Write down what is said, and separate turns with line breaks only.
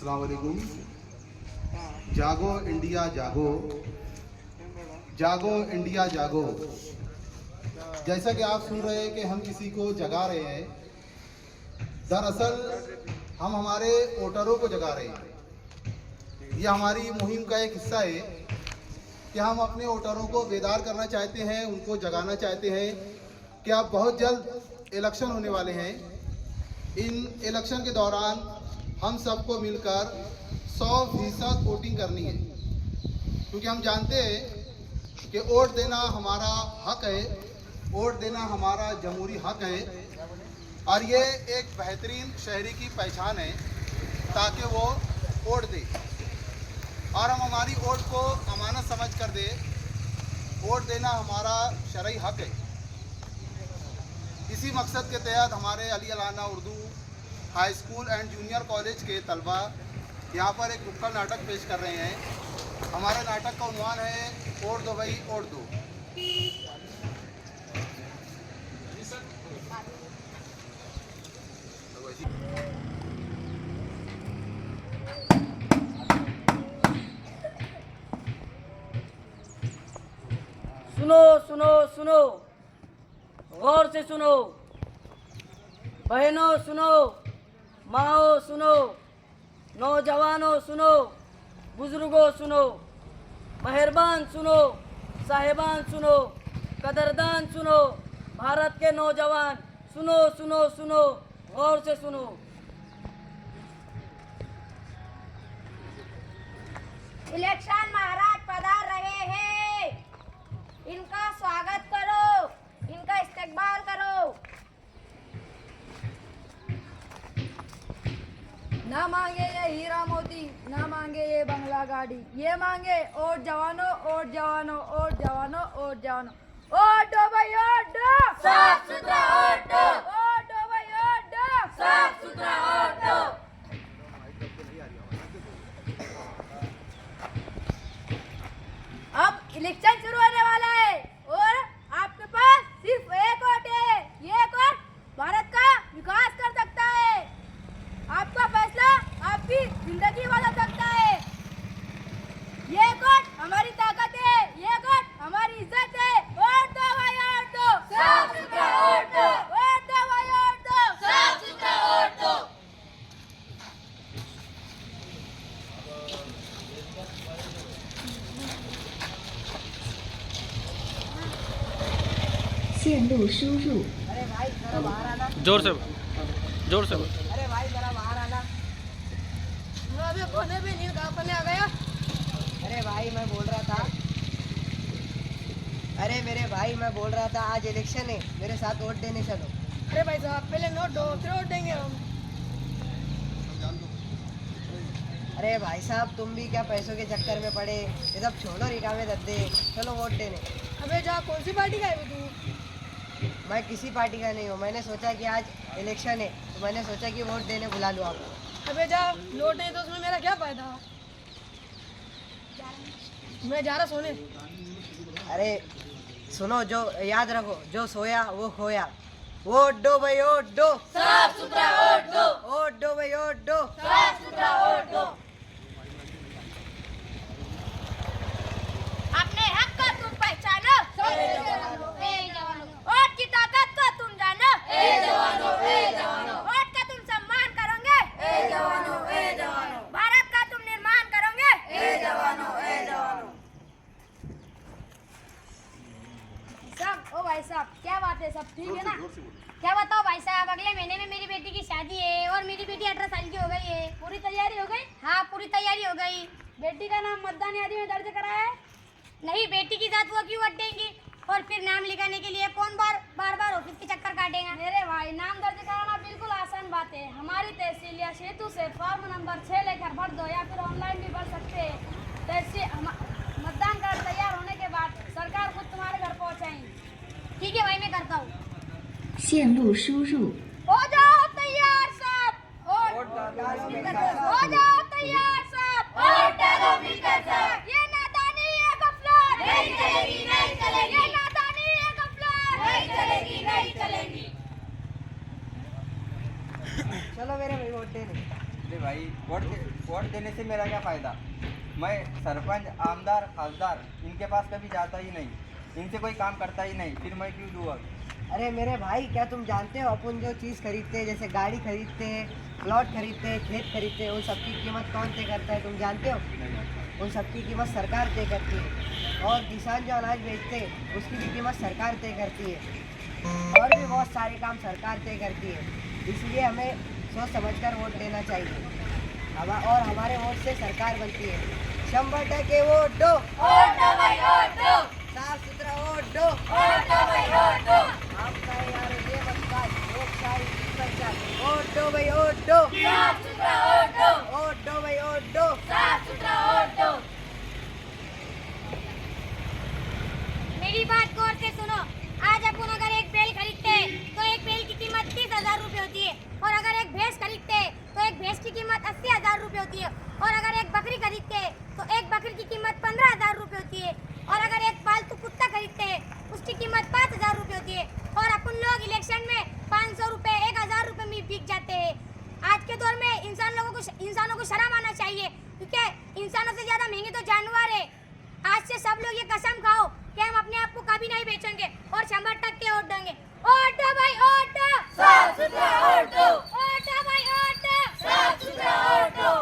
अस्सलाम वालेकुम। जागो इंडिया जागो, जागो इंडिया जागो। जैसा कि आप सुन रहे हैं कि हम किसी को जगा रहे हैं, दरअसल हम हमारे वोटरों को जगा रहे हैं। यह हमारी मुहिम का एक हिस्सा है कि हम अपने वोटरों को बेदार करना चाहते हैं, उनको जगाना चाहते हैं कि अब बहुत जल्द इलेक्शन होने वाले हैं। इन इलेक्शन के दौरान हम सबको मिलकर 100% वोटिंग करनी है, क्योंकि हम जानते हैं कि वोट देना हमारा हक है, वोट देना हमारा जमहूरी हक है और ये एक बेहतरीन शहरी की पहचान है ताकि वो वोट दे और हम हमारी वोट को अमानत समझ कर दे। वोट देना हमारा शरई हक है। इसी मकसद के तहत हमारे Ali Allana Urdu high school and junior college के तलबा यहाँ पर एक नुक्कड़ नाटक पेश कर रहे हैं। हमारे नाटक का उन्वान है वोट दो भाई वोट दो।
सुनो सुनो सुनो, गौर से सुनो, बहनों सुनो, माओ सुनो, नौजवानों सुनो, बुजुर्गों सुनो, मेहरबान सुनो, साहिबान सुनो, कदरदान सुनो, भारत के नौजवान सुनो सुनो सुनो, गौर से सुनो।
इलेक्शन महाराज पधार रहे हैं, इनका स्वागत करो, इनका इस्तकबाल करो।
ना मांगे ये हीरा मोती, ना मांगे ये बंगला गाड़ी, ये मांगे और जवानों और जवानों और जवानों और जवानों। वोट दो भाई वोट दो,
साफ सुथरा वोट दो,
वोट दो भाई वोट दो,
साफ सुथरा वोट दो।
अब इलेक्शन शुरू होने वाला है और आपके पास सिर्फ एक वोट है। ये वोट भारत का विकास कर सकता है। आपका फैसला आपकी जिंदगी बदल सकता है। ये वोट हमारी ताकत है, ये वोट हमारी इज्जत है। वोट दो भाई वोट दो,
साफ सुथरा वोट दो,
वोट दो भाई वोट दो,
साफ सुथरा वोट दो।
अरे भाई जरा बाहर आना,
जोर से
अरे भाई जरा बाहर आना। अभी कोने पे नहीं कोने आ गया।
अरे भाई मैं बोल रहा था, अरे मेरे भाई मैं बोल रहा था आज इलेक्शन है, मेरे साथ वोट देने चलो।
अरे भाई साहब पहले नोट दो फिर वोट देंगे हम।
अरे भाई साहब तुम भी क्या पैसों के चक्कर में पड़े, ये सब छोड़ो रिकामे धंधे, चलो वोट देने।
अबे जा, कौन सी पार्टी का है तू?
मैं किसी पार्टी का नहीं हूँ, मैंने सोचा कि आज इलेक्शन है तो मैंने सोचा कि वोट देने बुला लूँ आपको।
अबे जा, नोट नहीं तो उसमें मेरा क्या फायदा? मैं जा रहा सोने।
अरे सुनो, जो याद रखो, जो सोया वो खोया। वोट दो भाई वोट दो,
साफ सुथरा वोट दो,
वोट दो भाई वोट दो।
साफ सुथरा वोट दो। अपने हक का तुम पहचानो, ए जवानों, वोट की ताकत को तुम जानो, ए जवानों, ए जवानों, वोट का तुम सम्मान करोगे, ए जवानों, ए जवानों, भारत का तुम निर्माण करोगे, ए जवानों, ए जवानों।
साहब, ओ भाई साहब, क्या बात है? सब ठीक है ना?
क्या बताओ भाई साहब, अगले महीने में मेरी बेटी की शादी है और मेरी बेटी 18 साल की हो गई है।
पूरी तैयारी हो गई?
हाँ, पूरी तैयारी हो गई।
बेटी का नाम मतदान यादी में दर्ज कराया है?
नहीं, बेटी की जात वो क्यों वोट देंगी और फिर नाम लिखाने के लिए कौन बार बार ऑफिस के चक्कर काटेगा।
मेरे भाई, नाम दर्ज कराना बिल्कुल आसान बात है। हमारी तहसील या सेतु से फॉर्म नंबर 6 लेकर भर दो या फिर ऑनलाइन भी भर सकते हैं। मतदान कार्ड तैयार होने के बाद सरकार खुद तुम्हारे घर पहुँचाएंगी।
ठीक है भाई, मैं करता हूँ।
线路输入
हो जाओ तैयार सब, हो जाओ तैयार सब, वोट डालो मिलकर सब। ये नादानी है गफलत, नहीं चलेगी, नहीं चलेगी। ये नादानी है गफलत, नहीं चलेगी, नहीं चलेगी।
चलो मेरे भाई वोट देने।
अरे भाई वोट
वोट देने से मेरा क्या फ़ायदा? मैं सरपंच, आमदार, खासदार इनके पास कभी जाता ही नहीं, इनसे कोई काम करता ही नहीं, फिर मैं क्यों दूँ अब?
अरे मेरे भाई, क्या तुम जानते हो अपन जो चीज़ खरीदते हैं, जैसे गाड़ी खरीदते हैं, प्लॉट खरीदते हैं, खेत खरीदते हैं, उन सबकी कीमत कौन तय करता है तुम जानते हो? उन सबकी कीमत सरकार तय करती है। और किसान जो अनाज बेचते हैं उसकी भी कीमत सरकार तय करती है। और भी बहुत सारे काम सरकार तय करती है। इसलिए हमें सोच समझकर वोट देना चाहिए। और हमारे वोट से सरकार बनती है। 100% वोट दो, साफ सुथरा वोट दो। आपका यार ये मतदान लोकशाही भ्रष्टाचार। वोट दो भाई, वोट दो। वोट दो भाई, वोट दो।
मेरी बात गौर से सुनो। आज अपन अगर एक बैल खरीदते हैं तो एक बैल की कीमत 30,000 रुपये होती है, और अगर एक भैंस खरीदते हैं तो एक भैंस की कीमत 80,000 रुपये होती है, और अगर एक बकरी खरीदते हैं तो एक बकरी की कीमत 15,000 रुपये होती है, और अगर एक पालतू कुत्ता खरीदते हैं उसकी कीमत 5,000 रुपये होती है। और अपन लोग इलेक्शन में 500 रुपये, 1,000 रुपये में बिक जाते हैं। आज के दौर में इंसानों को शर्म आना चाहिए, क्योंकि इंसानों से ज्यादा महंगे तो जानवर है। आज से सब लोग ये कसम खाओ कि हम अपने आप को कभी नहीं बेचेंगे और 100% वोट देंगे। वोट दो भाई, वोट दो। साफ सुथरा वोट दो। वोट दो भाई, वोट दो। साफ सुथरा वोट दो।